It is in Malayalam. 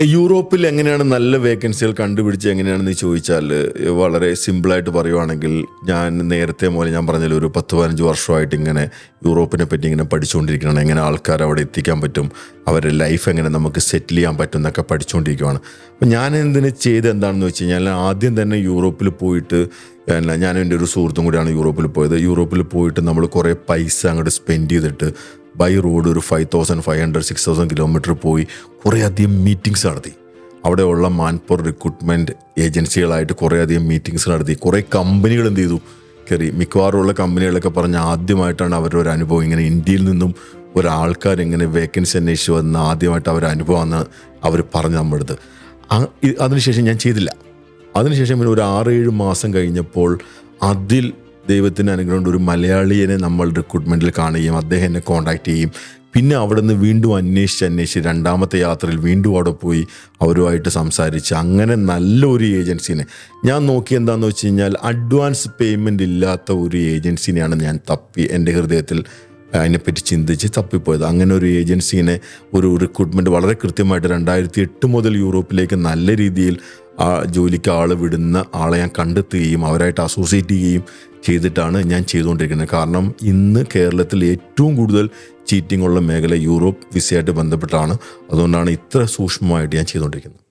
യൂറോപ്പിൽ എങ്ങനെയാണ് നല്ല വേക്കൻസികൾ കണ്ടുപിടിച്ച് എങ്ങനെയാണെന്ന് ചോദിച്ചാൽ വളരെ സിമ്പിളായിട്ട് പറയുവാണെങ്കിൽ ഞാൻ നേരത്തെ മുതൽ ഞാൻ പറഞ്ഞാൽ ഒരു 10-15 വർഷമായിട്ട് ഇങ്ങനെ യൂറോപ്പിനെ പറ്റി ഇങ്ങനെ പഠിച്ചുകൊണ്ടിരിക്കുകയാണ്. എങ്ങനെ ആൾക്കാർ അവിടെ എത്തിക്കാൻ പറ്റും, അവരുടെ ലൈഫ് എങ്ങനെ നമുക്ക് സെറ്റിൽ ചെയ്യാൻ പറ്റും എന്നൊക്കെ പഠിച്ചുകൊണ്ടിരിക്കുകയാണ്. അപ്പം ഞാൻ എന്താണെന്ന് വെച്ച് കഴിഞ്ഞാൽ ആദ്യം തന്നെ യൂറോപ്പിൽ പോയിട്ട് ഞാനും എൻ്റെ ഒരു സുഹൃത്തും കൂടിയാണ് യൂറോപ്പിൽ പോയത്. യൂറോപ്പിൽ പോയിട്ട് നമ്മൾ കുറേ പൈസ അങ്ങോട്ട് സ്പെൻഡ് ചെയ്തിട്ട് ബൈ റോഡ് ഒരു 5500-6000 കിലോമീറ്റർ പോയി കുറേ അധികം മീറ്റിങ്സ് നടത്തി. അവിടെയുള്ള മാൻപവർ റിക്രൂട്ട്മെൻറ്റ് ഏജൻസികളായിട്ട് കുറേ അധികം മീറ്റിങ്സ് നടത്തി. കുറേ കമ്പനികൾ എന്ത് ചെയ്തു കയറി. മിക്കവാറുമുള്ള കമ്പനികളൊക്കെ പറഞ്ഞ് ആദ്യമായിട്ടാണ് അവരുടെ ഒരു അനുഭവം ഇങ്ങനെ ഇന്ത്യയിൽ നിന്നും ഒരാൾക്കാർ ഇങ്ങനെ വേക്കൻസി അന്വേഷിച്ച് വന്ന ആദ്യമായിട്ട് അവരുടെ അനുഭവമാണ് അവർ പറഞ്ഞു നമ്മുടെ അടുത്ത്. അതിനുശേഷം ഞാൻ ചെയ്തില്ല. അതിനുശേഷം പിന്നെ ഒരു 6-7 മാസം കഴിഞ്ഞപ്പോൾ അതിൽ ദൈവത്തിൻ്റെ അനുഗ്രഹം കൊണ്ട് ഒരു മലയാളിയെ നമ്മൾ റിക്രൂട്ട്മെൻറ്റിൽ കാണുകയും അദ്ദേഹം എന്നെ കോൺടാക്റ്റ് ചെയ്യും. പിന്നെ അവിടെ നിന്ന് വീണ്ടും അന്വേഷിച്ച് രണ്ടാമത്തെ യാത്രയിൽ വീണ്ടും അവിടെ പോയി അവരുമായിട്ട് സംസാരിച്ച് അങ്ങനെ നല്ലൊരു ഏജൻസിനെ ഞാൻ നോക്കി. എന്താണെന്ന് വെച്ച് കഴിഞ്ഞാൽ അഡ്വാൻസ് പേയ്മെൻ്റ് ഇല്ലാത്ത ഒരു ഏജൻസിനെയാണ് ഞാൻ എൻ്റെ ഹൃദയത്തിൽ അതിനെപ്പറ്റി ചിന്തിച്ച് തപ്പിപ്പോയത്. അങ്ങനെ ഒരു ഏജൻസിനെ ഒരു റിക്രൂട്ട്മെൻറ്റ് വളരെ കൃത്യമായിട്ട് 2008 മുതൽ യൂറോപ്പിലേക്ക് നല്ല രീതിയിൽ ആ ജോലിക്ക് വിടുന്ന ആളെ ഞാൻ കണ്ടെത്തുകയും അവരായിട്ട് അസോസിയേറ്റ് ചെയ്യുകയും ചെയ്തിട്ടാണ് ഞാൻ ചെയ്തുകൊണ്ടിരിക്കുന്നത്. കാരണം ഇന്ന് കേരളത്തിൽ ഏറ്റവും കൂടുതൽ ചീറ്റിംഗ് ഉള്ള മേഖല യൂറോപ്പ് വിസയായിട്ട് ബന്ധപ്പെട്ടാണ്. അതുകൊണ്ടാണ് ഇത്ര സൂക്ഷ്മമായിട്ട് ഞാൻ ചെയ്തുകൊണ്ടിരിക്കുന്നത്.